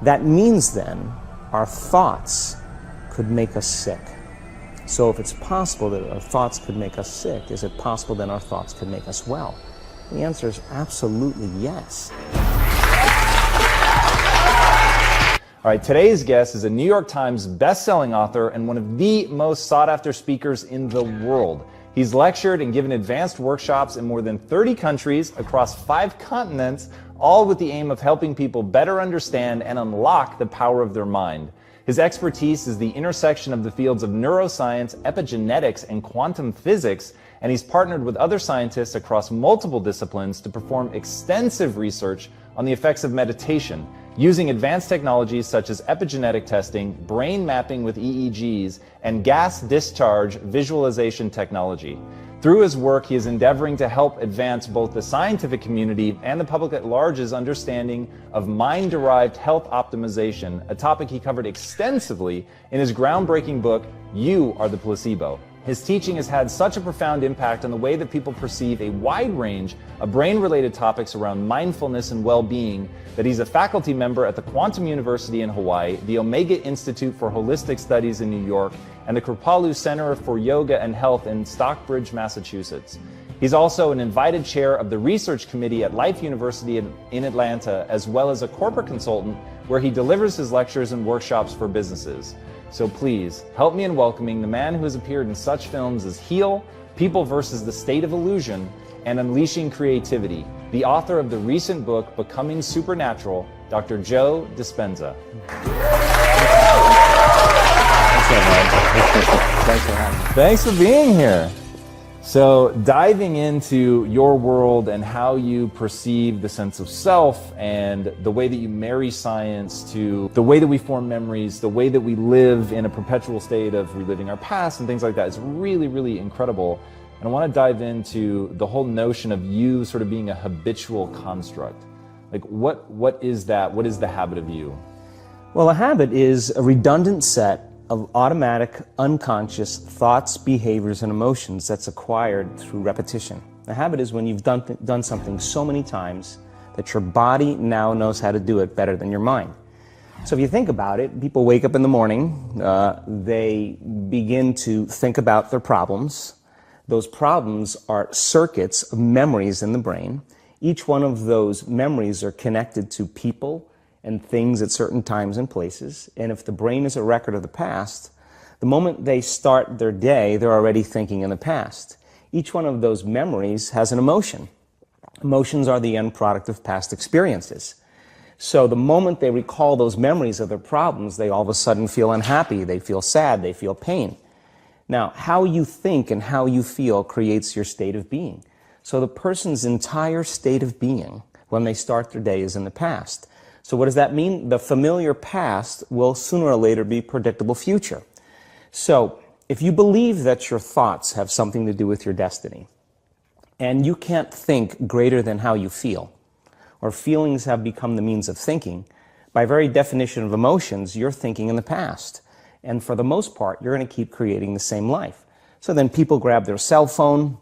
That means then our thoughts could make us sick. So if it's possible that our thoughts could make us sick, is it possible then our thoughts could make us well? The answer is absolutely yes. All right, today's guest is a New York Times best-selling author and one of the most sought-after speakers in the world. He's lectured and given advanced workshops in more than 30 countries across 5 continents, all with the aim of helping people better understand and unlock the power of their mind. His expertise is the intersection of the fields of neuroscience, epigenetics, and quantum physics, and he's partnered with other scientists across multiple disciplines to perform extensive research on the effects of meditation, using advanced technologies such as epigenetic testing, brain mapping with EEGs, and gas discharge visualization technology. Through his work, he is endeavoring to help advance both the scientific community and the public at large's understanding of mind-derived health optimization, a topic he covered extensively in his groundbreaking book, You Are the Placebo. His teaching has had such a profound impact on the way that people perceive a wide range of brain-related topics around mindfulness and well-being that he's a faculty member at the Quantum University in Hawaii, the Omega Institute for Holistic Studies in New York, and the Kripalu Center for Yoga and Health in Stockbridge, Massachusetts. He's also an invited chair of the research committee at Life University in Atlanta, as well as a corporate consultant where he delivers his lectures and workshops for businesses. So please, help me in welcoming the man who has appeared in such films as Heal, People vs. the State of Illusion, and Unleashing Creativity, the author of the recent book, Becoming Supernatural, Dr. Joe Dispenza. Thanks for being here. So diving into your world and how you perceive the sense of self and the way that you marry science to the way that we form memories, the way that we live in a perpetual state of reliving our past and things like that is really, really incredible. And I want to dive into the whole notion of you sort of being a habitual construct. Like what is that? What is the habit of you? Well, a habit is a redundant set of automatic, unconscious thoughts, behaviors, and emotions that's acquired through repetition. A habit is when you've done something so many times that your body now knows how to do it better than your mind. So if you think about it, people wake up in the morning, they begin to think about their problems. Those problems are circuits of memories in the brain. Each one of those memories are connected to people and things at certain times and places. And if the brain is a record of the past, the moment they start their day, they're already thinking in the past. Each one of those memories has an emotion. Emotions are the end product of past experiences. So the moment they recall those memories of their problems, they all of a sudden feel unhappy, they feel sad, they feel pain. Now, how you think and how you feel creates your state of being. So the person's entire state of being when they start their day is in the past. So what does that mean? The familiar past will sooner or later be predictable future. So if you believe that your thoughts have something to do with your destiny, and you can't think greater than how you feel, or feelings have become the means of thinking, by very definition of emotions, you're thinking in the past. And for the most part, you're going to keep creating the same life. So then people grab their cell phone,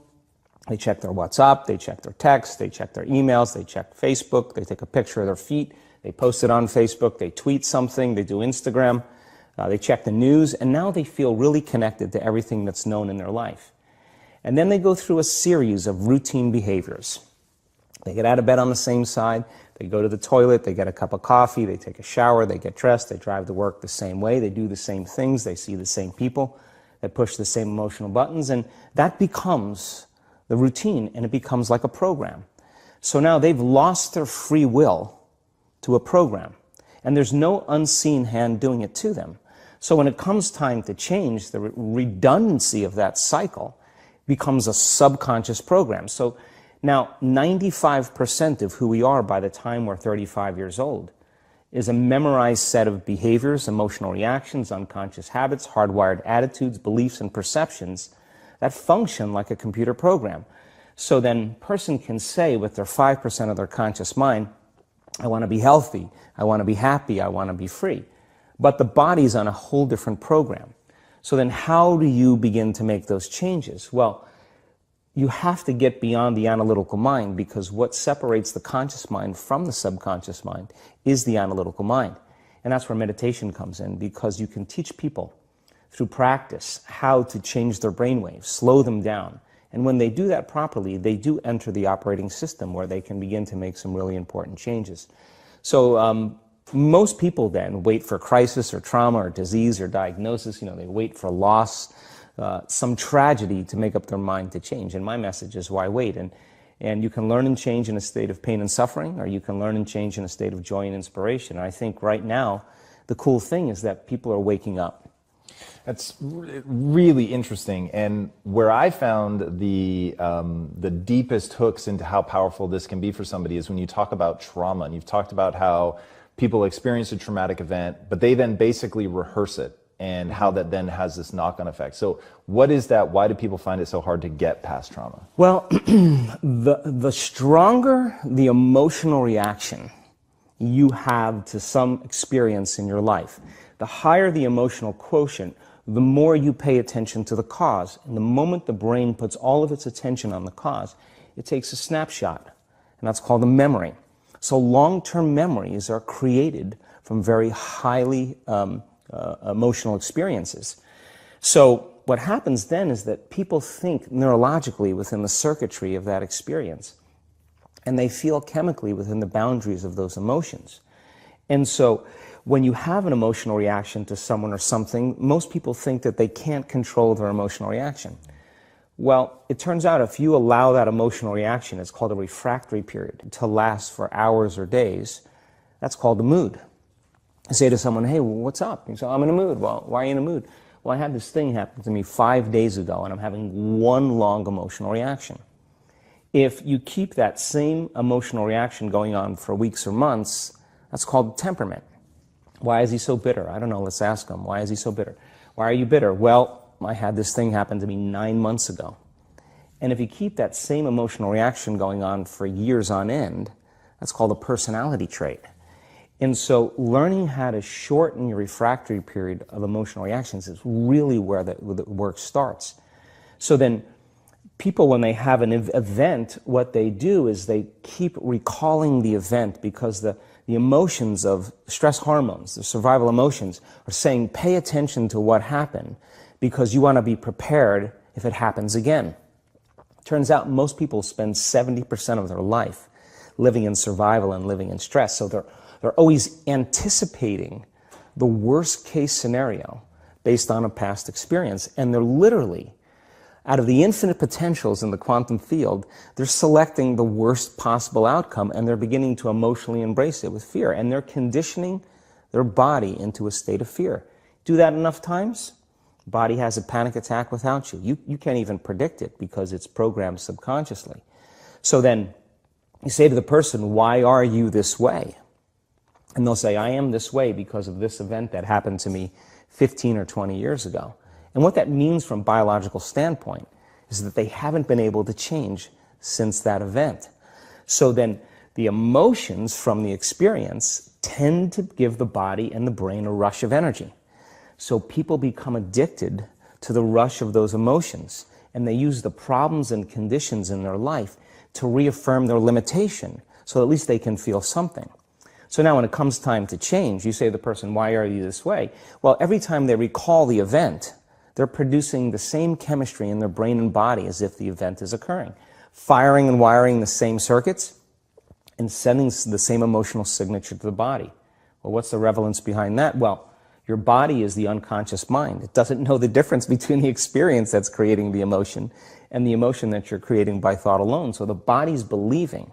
they check their WhatsApp, they check their text, they check their emails, they check Facebook, they take a picture of their feet, they post it on Facebook, they tweet something, they do Instagram, they check the news, and now they feel really connected to everything that's known in their life. And then they go through a series of routine behaviors. They get out of bed on the same side, they go to the toilet, they get a cup of coffee, they take a shower, they get dressed, they drive to work the same way, they do the same things, they see the same people, they push the same emotional buttons, and that becomes the routine, and it becomes like a program. So now they've lost their free will to a program, and there's no unseen hand doing it to them. So when it comes time to change, the redundancy of that cycle becomes a subconscious program. So now 95% of who we are by the time we're 35 years old is a memorized set of behaviors, emotional reactions, unconscious habits, hardwired attitudes, beliefs, and perceptions that function like a computer program. So then a person can say with their 5% of their conscious mind, I want to be healthy, I want to be happy, I want to be free. But the body's on a whole different program. So then how do you begin to make those changes? Well, you have to get beyond the analytical mind, because what separates the conscious mind from the subconscious mind is the analytical mind. And that's where meditation comes in, because you can teach people through practice how to change their brainwaves, slow them down. And when they do that properly, they do enter the operating system where they can begin to make some really important changes. So most people then wait for crisis or trauma or disease or diagnosis. They wait for loss, some tragedy to make up their mind to change. And my message is, why wait? And you can learn and change in a state of pain and suffering, or you can learn and change in a state of joy and inspiration. And I think right now, the cool thing is that people are waking up. That's really interesting, and where I found the deepest hooks into how powerful this can be for somebody is when you talk about trauma, and you've talked about how people experience a traumatic event, but they then basically rehearse it, and how that then has this knock-on effect. So what is that? Why do people find it so hard to get past trauma? Well, the stronger the emotional reaction you have to some experience in your life, the higher the emotional quotient, the more you pay attention to the cause. And the moment the brain puts all of its attention on the cause, it takes a snapshot, and that's called a memory. So long-term memories are created from very highly emotional experiences. So what happens then is that people think neurologically within the circuitry of that experience, and they feel chemically within the boundaries of those emotions. And so when you have an emotional reaction to someone or something, most people think that they can't control their emotional reaction. Well, it turns out if you allow that emotional reaction, it's called a refractory period, to last for hours or days, that's called a mood. I say to someone, hey, what's up? You say, I'm in a mood. Well, why are you in a mood? Well, I had this thing happen to me 5 days ago, and I'm having one long emotional reaction. If you keep that same emotional reaction going on for weeks or months, that's called temperament. Why is he so bitter? I don't know, let's ask him. Why is he so bitter? Why are you bitter? Well, I had this thing happen to me 9 months ago. And if you keep that same emotional reaction going on for years on end, that's called a personality trait. And so learning how to shorten your refractory period of emotional reactions is really where the work starts. So then people, when they have an event, what they do is they keep recalling the event, because the emotions of stress hormones, the survival emotions, are saying, pay attention to what happened, because you want to be prepared if it happens again. Turns out most people spend 70% of their life living in survival and living in stress. So they're always anticipating the worst case scenario based on a past experience. And they're literally, out of the infinite potentials in the quantum field, they're selecting the worst possible outcome, and they're beginning to emotionally embrace it with fear. And they're conditioning their body into a state of fear. Do that enough times, body has a panic attack without you. You can't even predict it because it's programmed subconsciously. So then you say to the person, why are you this way? And they'll say, I am this way because of this event that happened to me 15 or 20 years ago. And what that means from a biological standpoint is that they haven't been able to change since that event. So then the emotions from the experience tend to give the body and the brain a rush of energy. So people become addicted to the rush of those emotions, and they use the problems and conditions in their life to reaffirm their limitation, so at least they can feel something. So now when it comes time to change, you say to the person, why are you this way? Well, every time they recall the event, they're producing the same chemistry in their brain and body as if the event is occurring, firing and wiring the same circuits and sending the same emotional signature to the body. Well, what's the relevance behind that? Well, your body is the unconscious mind. It doesn't know the difference between the experience that's creating the emotion and the emotion that you're creating by thought alone. So the body's believing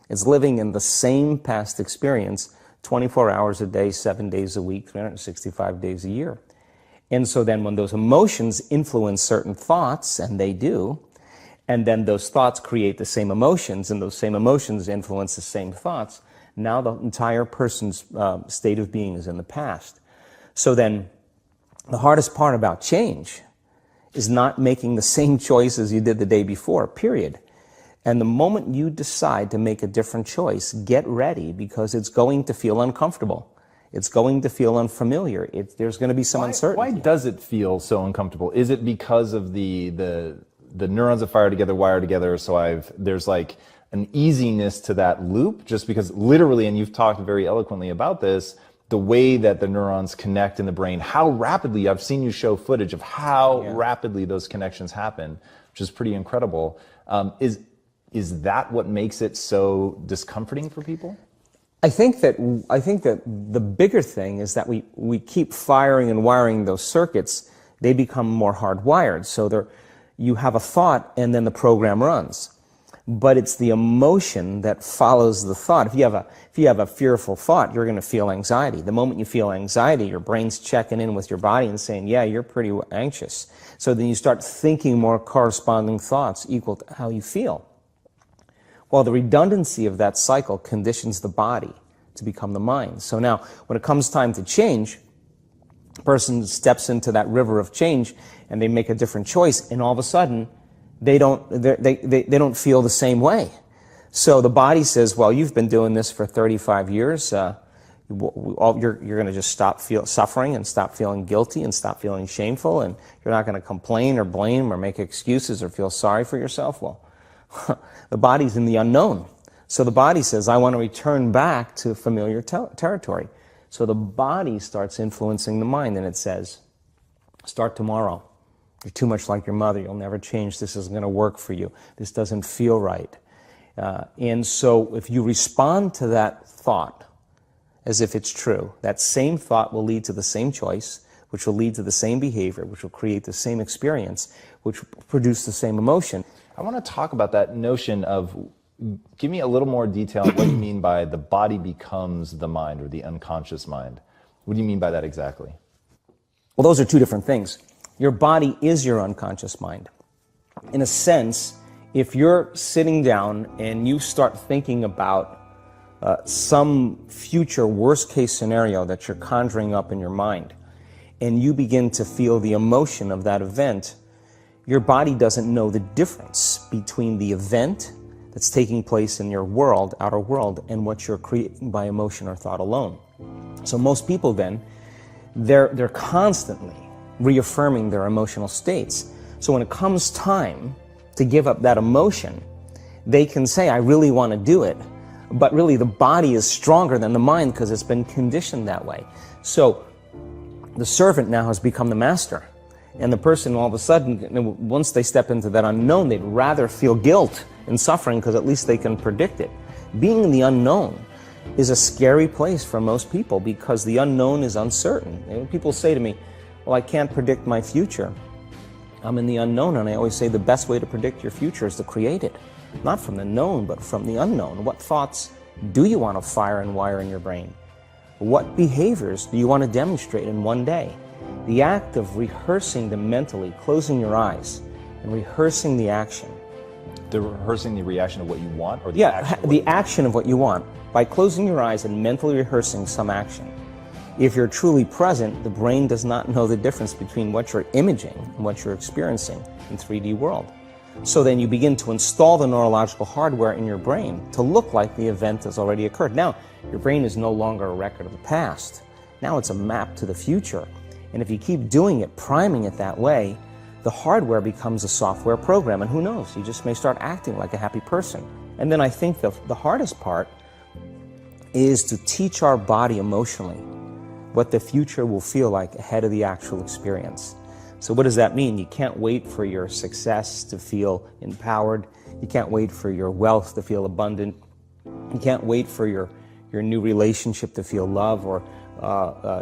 it's living in the same past experience 24 hours a day, 7 days a week, 365 days a year. And so then when those emotions influence certain thoughts, and they do, and then those thoughts create the same emotions, and those same emotions influence the same thoughts, now the entire person's state of being is in the past. So then the hardest part about change is not making the same choices you did the day before, period. And the moment you decide to make a different choice, get ready, because it's going to feel uncomfortable. It's going to feel unfamiliar. There's going to be some uncertainty. Why does it feel so uncomfortable? Is it because of the neurons that fire together wire together? So there's like an easiness to that loop, just because literally, and you've talked very eloquently about this, the way that the neurons connect in the brain, how rapidly, I've seen you show footage of how rapidly those connections happen, which is pretty incredible. Is that what makes it so discomforting for people? I think that the bigger thing is that we keep firing and wiring those circuits. They become more hardwired. So you have a thought and then the program runs. But it's the emotion that follows the thought. If you have a fearful thought, you're going to feel anxiety. The moment you feel anxiety, your brain's checking in with your body and saying, yeah, you're pretty anxious. So then you start thinking more corresponding thoughts equal to how you feel. Well, the redundancy of that cycle conditions the body to become the mind. So now, when it comes time to change, a person steps into that river of change and they make a different choice, and all of a sudden, they don't feel the same way. So the body says, well, you've been doing this for 35 years. You're going to just stop suffering and stop feeling guilty and stop feeling shameful, and you're not going to complain or blame or make excuses or feel sorry for yourself. Well, the body's in the unknown. So the body says, I want to return back to familiar territory. So the body starts influencing the mind, and it says, start tomorrow. You're too much like your mother. You'll never change. This isn't going to work for you. This doesn't feel right. And so if you respond to that thought as if it's true, that same thought will lead to the same choice, which will lead to the same behavior, which will create the same experience, which will produce the same emotion. I want to talk about that notion of, give me a little more detail on what you mean by the body becomes the mind, or the unconscious mind. What do you mean by that exactly? Well, those are two different things. Your body is your unconscious mind. In a sense, if you're sitting down and you start thinking about some future worst-case scenario that you're conjuring up in your mind, and you begin to feel the emotion of that event, your body doesn't know the difference between the event that's taking place in your world, outer world, and what you're creating by emotion or thought alone. So most people then, they're constantly reaffirming their emotional states. So when it comes time to give up that emotion, they can say, I really want to do it, but really the body is stronger than the mind because it's been conditioned that way. So the servant now has become the master, and the person all of a sudden, once they step into that unknown, they'd rather feel guilt and suffering because at least they can predict it. Being in the unknown is a scary place for most people because the unknown is uncertain. And people say to me, well, I can't predict my future. I'm in the unknown, and I always say the best way to predict your future is to create it. Not from the known, but from the unknown. What thoughts do you want to fire and wire in your brain? What behaviors do you want to demonstrate in one day? The act of rehearsing them mentally, closing your eyes, and rehearsing the action. Rehearsing the reaction of what you want, or the action of what you want, by closing your eyes and mentally rehearsing some action. If you're truly present, the brain does not know the difference between what you're imaging and what you're experiencing in 3D world. So then you begin to install the neurological hardware in your brain to look like the event has already occurred. Now, your brain is no longer a record of the past. Now it's a map to the future. And if you keep doing it, priming it that way, the hardware becomes a software program. And who knows, you just may start acting like a happy person. And then I think the hardest part is to teach our body emotionally what the future will feel like ahead of the actual experience. So what does that mean? You can't wait for your success to feel empowered. You can't wait for your wealth to feel abundant. You can't wait for your new relationship to feel love, or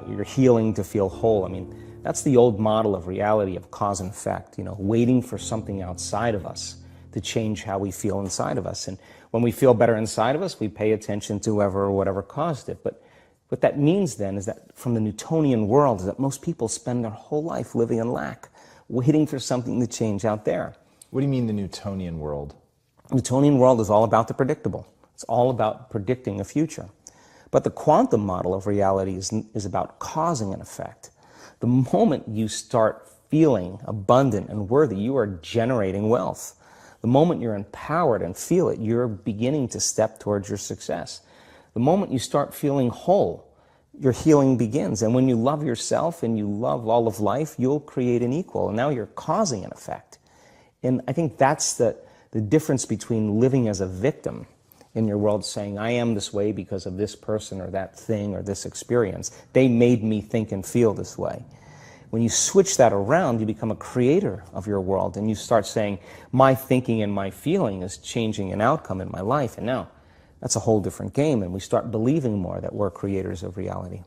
your healing to feel whole. I mean, that's the old model of reality, of cause and effect, waiting for something outside of us to change how we feel inside of us. And when we feel better inside of us, we pay attention to whoever or whatever caused it. But what that means then is that from the Newtonian world is that most people spend their whole life living in lack, waiting for something to change out there. What do you mean the Newtonian world? The Newtonian world is all about the predictable. It's all about predicting a future. But the quantum model of reality is about causing an effect. The moment you start feeling abundant and worthy, you are generating wealth. The moment you're empowered and feel it, you're beginning to step towards your success. The moment you start feeling whole, your healing begins. And when you love yourself and you love all of life, you'll create an equal. And now you're causing an effect. And I think that's the difference between living as a victim in your world saying, I am this way because of this person or that thing or this experience. They made me think and feel this way. When you switch that around, you become a creator of your world, and you start saying, my thinking and my feeling is changing an outcome in my life. And now, that's a whole different game, and we start believing more that we're creators of reality.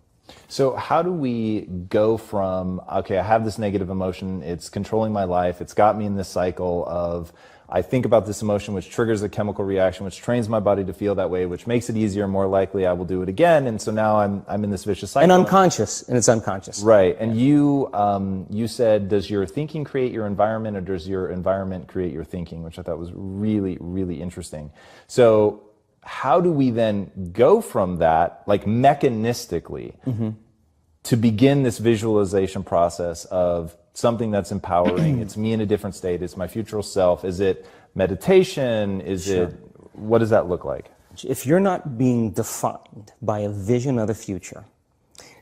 So how do we go from, okay, I have this negative emotion, it's controlling my life, it's got me in this cycle of, I think about this emotion, which triggers a chemical reaction, which trains my body to feel that way, which makes it easier and more likely I will do it again. And so now I'm in this vicious cycle. And unconscious, and it's unconscious. Right. And you said, does your thinking create your environment, or does your environment create your thinking, which I thought was really, really interesting. So how do we then go from that, like mechanistically, to begin this visualization process of something that's empowering? It's me in a different state. It's my future self. Is it meditation? Is it, what does that look like? If you're not being defined by a vision of the future,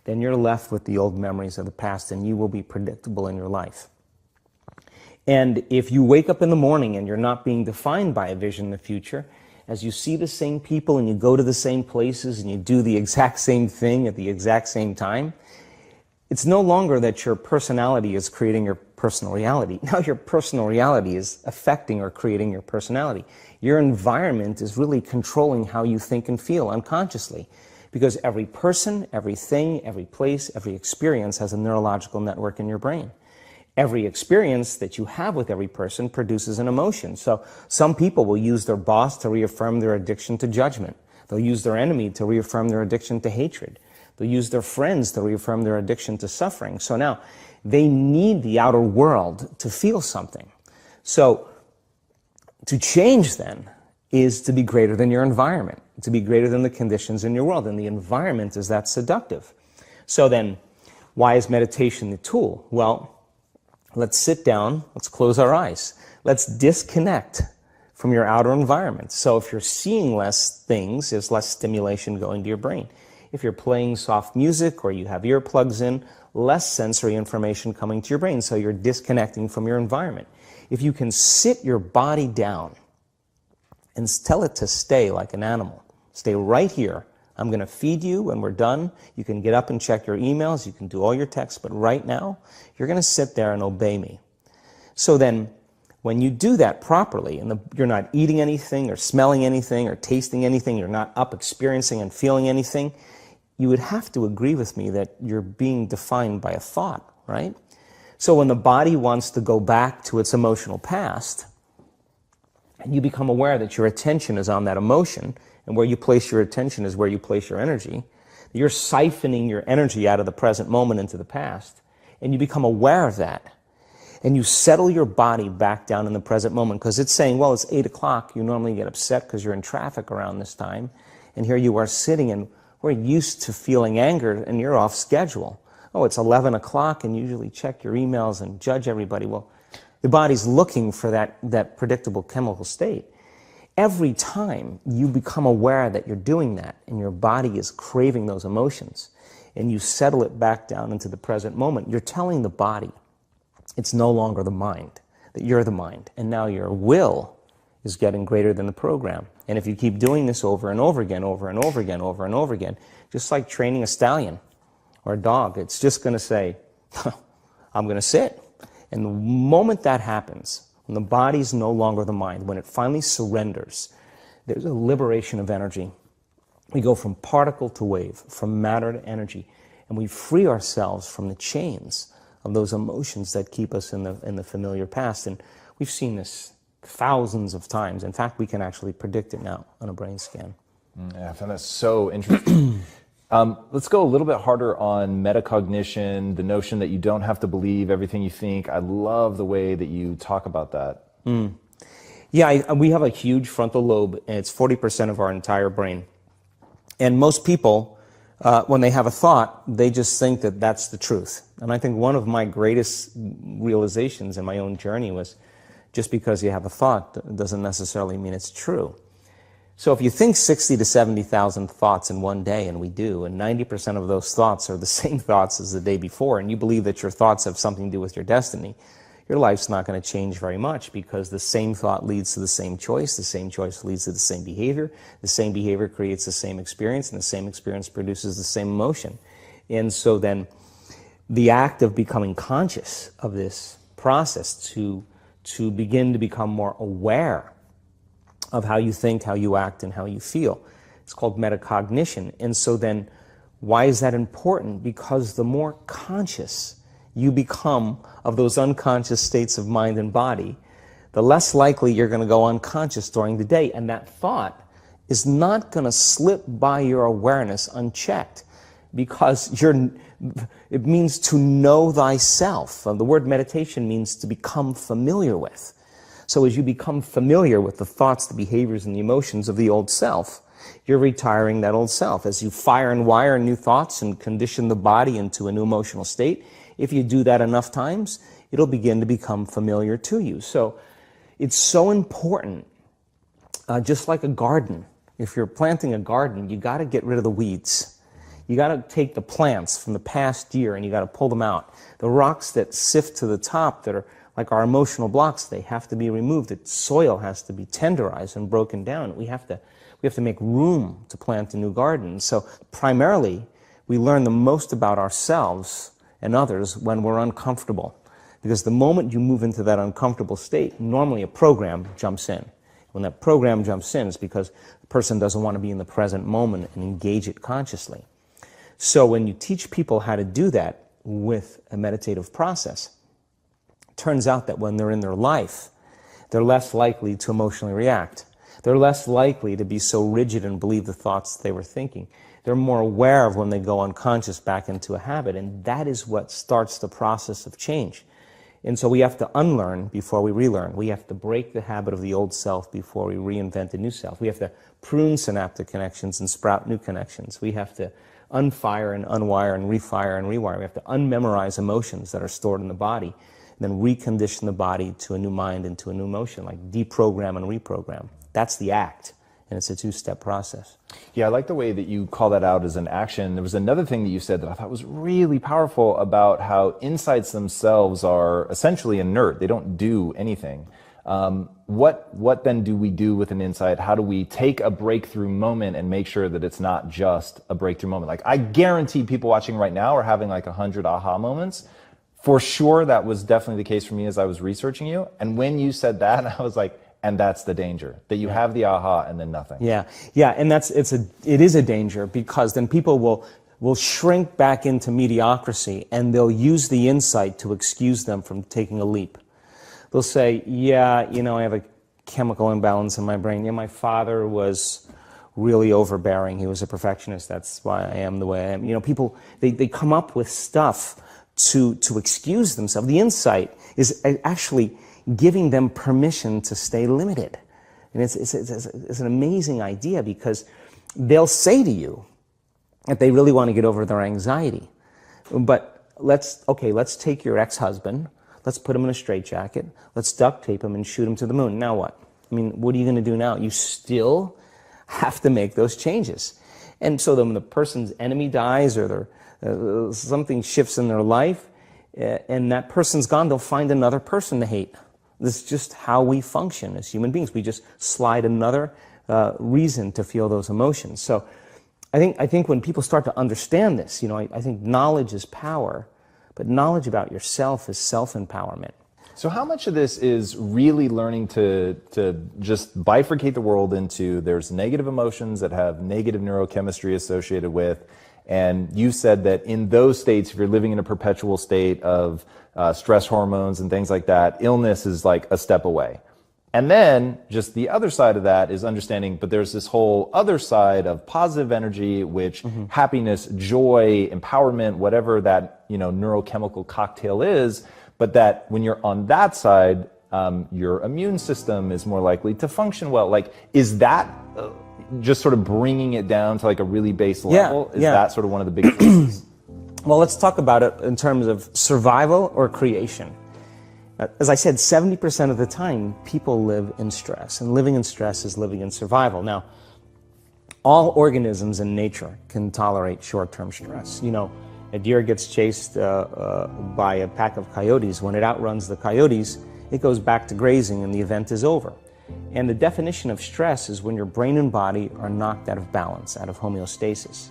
then you're left with the old memories of the past, and you will be predictable in your life. And if you wake up in the morning and you're not being defined by a vision of the future, as you see the same people and you go to the same places and you do the exact same thing at the exact same time, it's no longer that your personality is creating your personal reality. Now your personal reality is affecting or creating your personality. Your environment is really controlling how you think and feel unconsciously, because every person, everything, every place, every experience has a neurological network in your brain. Every experience that you have with every person produces an emotion. So some people will use their boss to reaffirm their addiction to judgment. They'll use their enemy to reaffirm their addiction to hatred. They'll use their friends to reaffirm their addiction to suffering. So now they need the outer world to feel something. So to change then is to be greater than your environment, to be greater than the conditions in your world. And the environment is that seductive. So then, why is meditation the tool? Well, let's sit down, let's close our eyes. Let's disconnect from your outer environment. So if you're seeing less things, there's less stimulation going to your brain. If you're playing soft music or you have earplugs in, less sensory information coming to your brain, so you're disconnecting from your environment. If you can sit your body down and tell it to stay like an animal, stay right here. I'm going to feed you when we're done. You can get up and check your emails. You can do all your texts. But right now, you're going to sit there and obey me. So then, when you do that properly, and you're not eating anything or smelling anything or tasting anything, you're not up experiencing and feeling anything, you would have to agree with me that you're being defined by a thought, right? So when the body wants to go back to its emotional past, and you become aware that your attention is on that emotion, and where you place your attention is where you place your energy. You're siphoning your energy out of the present moment into the past, and you become aware of that. And you settle your body back down in the present moment, because it's saying, well, it's 8 o'clock. You normally get upset because you're in traffic around this time, and here you are sitting, and we're used to feeling anger, and you're off schedule. Oh, it's 11 o'clock, and you usually check your emails and judge everybody. Well, the body's looking for that predictable chemical state. Every time you become aware that you're doing that and your body is craving those emotions and you settle it back down into the present moment, you're telling the body it's no longer the mind, that you're the mind. And now your will is getting greater than the program. And if you keep doing this over and over again, over and over again, over and over again, just like training a stallion or a dog, it's just going to say, I'm going to sit. And the moment that happens, when the body's no longer the mind, when it finally surrenders, there's a liberation of energy. We go from particle to wave, from matter to energy, and we free ourselves from the chains of those emotions that keep us in the familiar past. And we've seen this thousands of times. In fact, we can actually predict it now on a brain scan. Yeah, I found that so interesting. Let's go a little bit harder on metacognition, the notion that you don't have to believe everything you think. I love the way that you talk about that. Yeah, we have a huge frontal lobe, and it's 40% of our entire brain. And most people, when they have a thought, they just think that that's the truth. And I think one of my greatest realizations in my own journey was, just because you have a thought doesn't necessarily mean it's true. So if you think 60 to 70,000 thoughts in one day, and we do, and 90% of those thoughts are the same thoughts as the day before, and you believe that your thoughts have something to do with your destiny, your life's not going to change very much, because the same thought leads to the same choice leads to the same behavior creates the same experience, and the same experience produces the same emotion. And so then the act of becoming conscious of this process, to begin to become more aware of how you think, how you act, and how you feel, it's called metacognition. And so then, why is that important? Because the more conscious you become of those unconscious states of mind and body, the less likely you're going to go unconscious during the day. And that thought is not going to slip by your awareness unchecked, because it means to know thyself. The word meditation means to become familiar with. So as you become familiar with the thoughts, the behaviors, and the emotions of the old self, you're retiring that old self. As you fire and wire new thoughts and condition the body into a new emotional state, if you do that enough times, it'll begin to become familiar to you. So it's so important, just like a garden. If you're planting a garden, you got to get rid of the weeds. You got to take the plants from the past year and you got to pull them out. The rocks that sift to the top, that are like our emotional blocks, they have to be removed. The soil has to be tenderized and broken down. We have to make room to plant a new garden. So primarily, we learn the most about ourselves and others when we're uncomfortable. Because the moment you move into that uncomfortable state, normally a program jumps in. When that program jumps in, it's because the person doesn't want to be in the present moment and engage it consciously. So when you teach people how to do that with a meditative process, it turns out that when they're in their life, they're less likely to emotionally react. They're less likely to be so rigid and believe the thoughts they were thinking. They're more aware of when they go unconscious back into a habit, and that is what starts the process of change. And so we have to unlearn before we relearn. We have to break the habit of the old self before we reinvent a new self. We have to prune synaptic connections and sprout new connections. We have to unfire and unwire and refire and rewire. We have to unmemorize emotions that are stored in the body, and then recondition the body to a new mind and to a new emotion, like deprogram and reprogram. That's the act, and it's a two-step process. Yeah, I like the way that you call that out as an action. There was another thing that you said that I thought was really powerful about how insights themselves are essentially inert. They don't do anything. What then do we do with an insight? How do we take a breakthrough moment and make sure that it's not just a breakthrough moment? Like, I guarantee people watching right now are having like 100 aha moments. For sure, that was definitely the case for me as I was researching you. And when you said that, I was like, and that's the danger, that you have the aha and then nothing. Yeah, and it is a danger, because then people will shrink back into mediocrity, and they'll use the insight to excuse them from taking a leap. They'll say, yeah, I have a chemical imbalance in my brain. Yeah, my father was really overbearing. He was a perfectionist. That's why I am the way I am. People, they come up with stuff to excuse themselves. The insight is actually giving them permission to stay limited. And it's an amazing idea, because they'll say to you that they really want to get over their anxiety. But let's take your ex-husband, let's put him in a straitjacket, let's duct tape him and shoot him to the moon. Now what? I mean, what are you going to do now? You still have to make those changes. And so then when the person's enemy dies, or something shifts in their life, and that person's gone, they'll find another person to hate. This is just how we function as human beings. We just slide another reason to feel those emotions. So I think when people start to understand this, I think knowledge is power, but knowledge about yourself is self-empowerment. So how much of this is really learning to just bifurcate the world into, there's negative emotions that have negative neurochemistry associated with, and you said that in those states, if you're living in a perpetual state of stress hormones and things like that, illness is like a step away. And then just the other side of that is understanding, but there's this whole other side of positive energy, which happiness, joy, empowerment, whatever that neurochemical cocktail is, but that when you're on that side, your immune system is more likely to function well. Like, is that just sort of bringing it down to like a really base level? Is that sort of one of the big pieces? Well, let's talk about it in terms of survival or creation. As I said, 70% of the time, people live in stress, and living in stress is living in survival. Now, all organisms in nature can tolerate short-term stress. A deer gets chased by a pack of coyotes. When it outruns the coyotes, it goes back to grazing and the event is over. And the definition of stress is when your brain and body are knocked out of balance, out of homeostasis.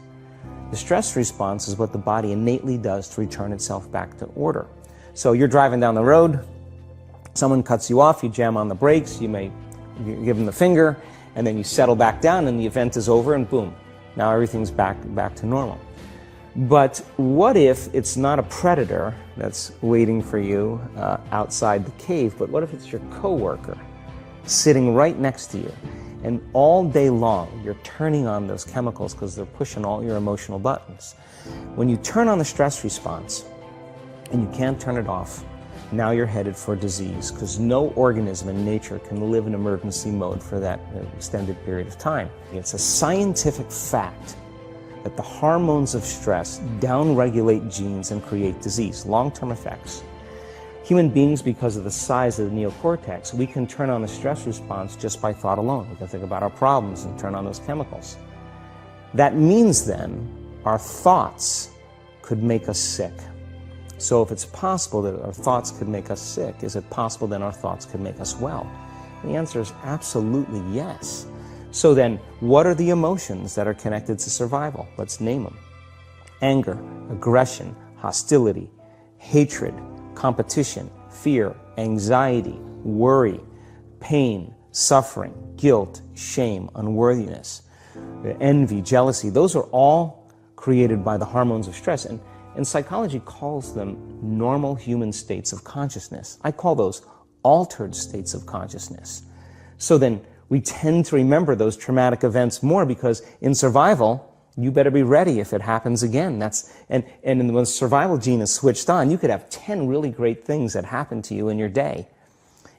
The stress response is what the body innately does to return itself back to order. So you're driving down the road, someone cuts you off, you jam on the brakes, you give them the finger, and then you settle back down and the event is over and boom, now everything's back to normal. But what if it's not a predator that's waiting for you outside the cave, but what if it's your coworker sitting right next to you? And all day long, you're turning on those chemicals because they're pushing all your emotional buttons. When you turn on the stress response and you can't turn it off, now you're headed for disease because no organism in nature can live in emergency mode for that extended period of time. It's a scientific fact that the hormones of stress downregulate genes and create disease, long-term effects. Human beings, because of the size of the neocortex, we can turn on the stress response just by thought alone. We can think about our problems and turn on those chemicals. That means then our thoughts could make us sick. So if it's possible that our thoughts could make us sick, is it possible then our thoughts could make us well? And the answer is absolutely yes. So then, what are the emotions that are connected to survival? Let's name them. Anger, aggression, hostility, hatred, competition, fear, anxiety, worry, pain, suffering, guilt, shame, unworthiness, envy, jealousy. Those are all created by the hormones of stress. And psychology calls them normal human states of consciousness. I call those altered states of consciousness. So then we tend to remember those traumatic events more because in survival, you better be ready if it happens again. And when the survival gene is switched on, you could have 10 really great things that happen to you in your day.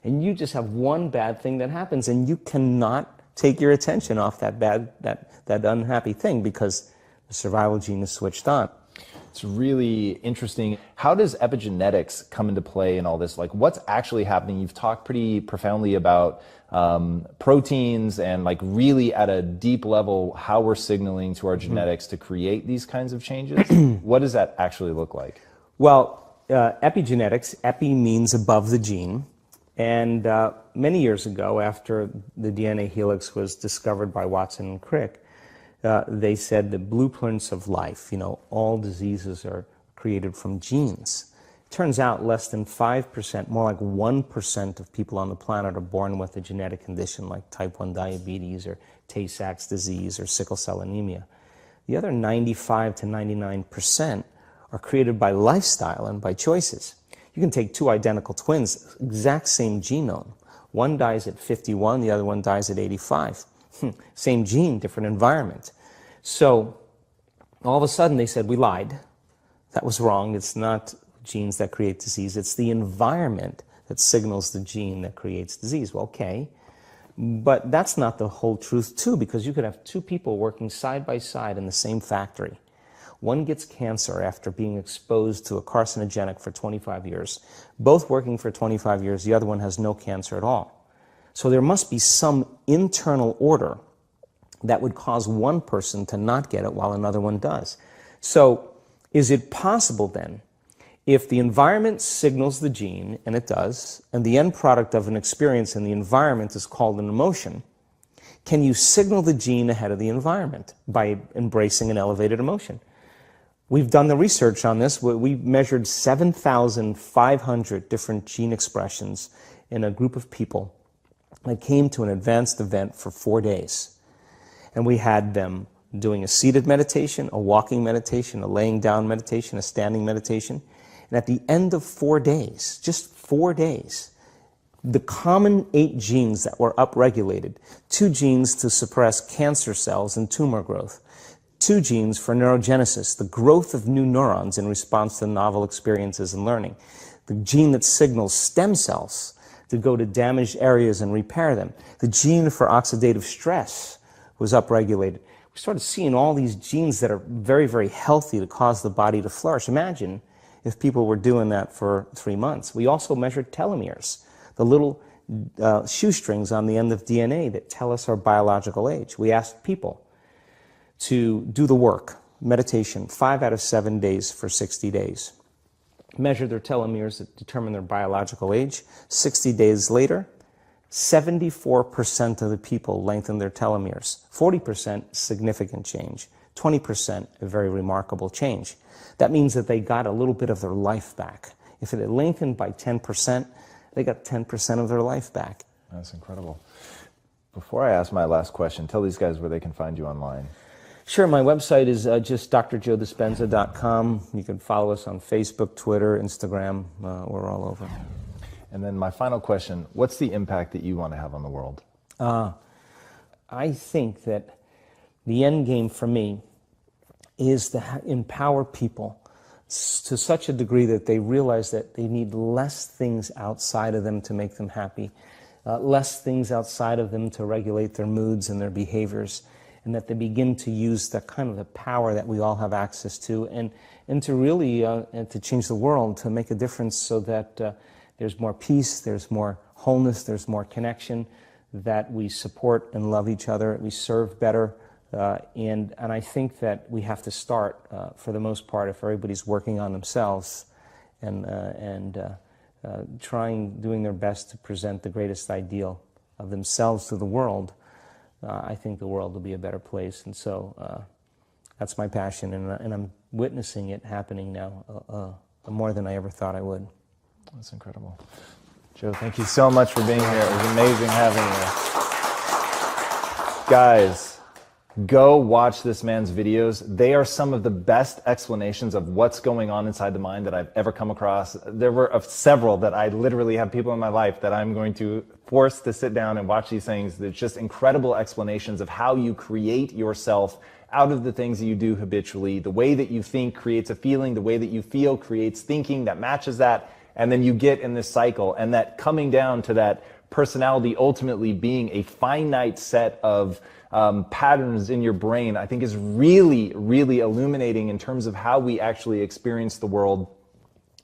And you just have one bad thing that happens and you cannot take your attention off that unhappy thing because the survival gene is switched on. It's really interesting. How does epigenetics come into play in all this? Like, what's actually happening? You've talked pretty profoundly about proteins and like really at a deep level how we're signaling to our genetics to create these kinds of changes. What does that actually look like? Well, epigenetics, epi means above the gene. And many years ago, after the DNA helix was discovered by Watson and Crick, they said the blueprints of life, all diseases are created from genes. It turns out less than 5%, more like 1% of people on the planet are born with a genetic condition like type 1 diabetes or Tay-Sachs disease or sickle cell anemia. The other 95 to 99% are created by lifestyle and by choices. You can take two identical twins, exact same genome. One dies at 51, the other one dies at 85. Same gene, different environment. So all of a sudden they said, we lied. That was wrong. It's not genes that create disease. It's the environment that signals the gene that creates disease. Well, okay. But that's not the whole truth, too, because you could have two people working side by side in the same factory. One gets cancer after being exposed to a carcinogenic for 25 years. Both working for 25 years, the other one has no cancer at all. So there must be some internal order that would cause one person to not get it while another one does. So is it possible then, if the environment signals the gene, and it does, and the end product of an experience in the environment is called an emotion, can you signal the gene ahead of the environment by embracing an elevated emotion? We've done the research on this. We measured 7,500 different gene expressions in a group of people that came to an advanced event for 4 days. And we had them doing a seated meditation, a walking meditation, a laying down meditation, a standing meditation. And at the end of 4 days, just 4 days, the common 8 genes that were upregulated, 2 genes to suppress cancer cells and tumor growth, 2 genes for neurogenesis, the growth of new neurons in response to novel experiences and learning, the gene that signals stem cells to go to damaged areas and repair them. The gene for oxidative stress was upregulated. We started seeing all these genes that are very, very healthy to cause the body to flourish. Imagine if people were doing that for 3 months. We also measured telomeres, the little shoestrings on the end of DNA that tell us our biological age. We asked people to do the work, meditation 5 out of 7 days for 60 days. Measure their telomeres that determine their biological age. 60 days later, 74% of the people lengthen their telomeres. 40% significant change. 20% a very remarkable change. That means that they got a little bit of their life back. If it had lengthened by 10%, they got 10% of their life back. That's incredible. Before I ask my last question, tell these guys where they can find you online. Sure, my website is just drjoedispenza.com. You can follow us on Facebook, Twitter, Instagram. We're all over. And then my final question, what's the impact that you want to have on the world? I think that the end game for me is to empower people to such a degree that they realize that they need less things outside of them to make them happy, less things outside of them to regulate their moods and their behaviors, and that they begin to use that kind of the power that we all have access to, and to really and to change the world, to make a difference so that there's more peace, there's more wholeness, there's more connection, that we support and love each other, we serve better. And I think that we have to start, for the most part, if everybody's working on themselves and doing their best to present the greatest ideal of themselves to the world, I think the world will be a better place. And so that's my passion, and I'm witnessing it happening now more than I ever thought I would. That's incredible. Joe, thank you so much for being here. It was amazing having you. Guys, go watch this man's videos. They are some of the best explanations of what's going on inside the mind that I've ever come across. There were several that I literally have people in my life that I'm going to force to sit down and watch these things. They're just incredible explanations of how you create yourself out of the things that you do habitually. The way that you think creates a feeling. The way that you feel creates thinking that matches that. And then you get in this cycle, and that coming down to that personality ultimately being a finite set of patterns in your brain, I think is really, really illuminating in terms of how we actually experience the world.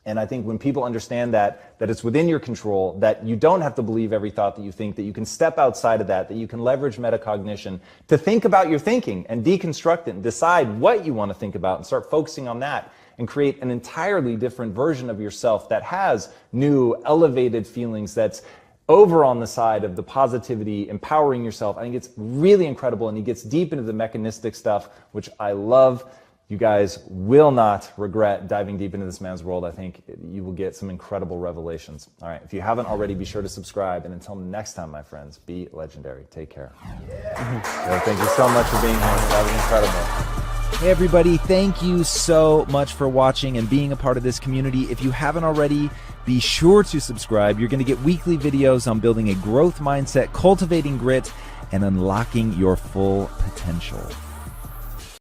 And I think when people understand that it's within your control, that you don't have to believe every thought that you think, that you can step outside of that you can leverage metacognition to think about your thinking and deconstruct it and decide what you want to think about and start focusing on that, and create an entirely different version of yourself that has new, elevated feelings, that's over on the side of the positivity, empowering yourself. I think it's really incredible, and he gets deep into the mechanistic stuff, which I love. You guys will not regret diving deep into this man's world. I think you will get some incredible revelations. All right, if you haven't already, be sure to subscribe. And until next time, my friends, be legendary. Take care. Yeah. Thank you so much for being here. That was incredible. Hey everybody, thank you so much for watching and being a part of this community. If you haven't already, be sure to subscribe. You're going to get weekly videos on building a growth mindset, cultivating grit, and unlocking your full potential.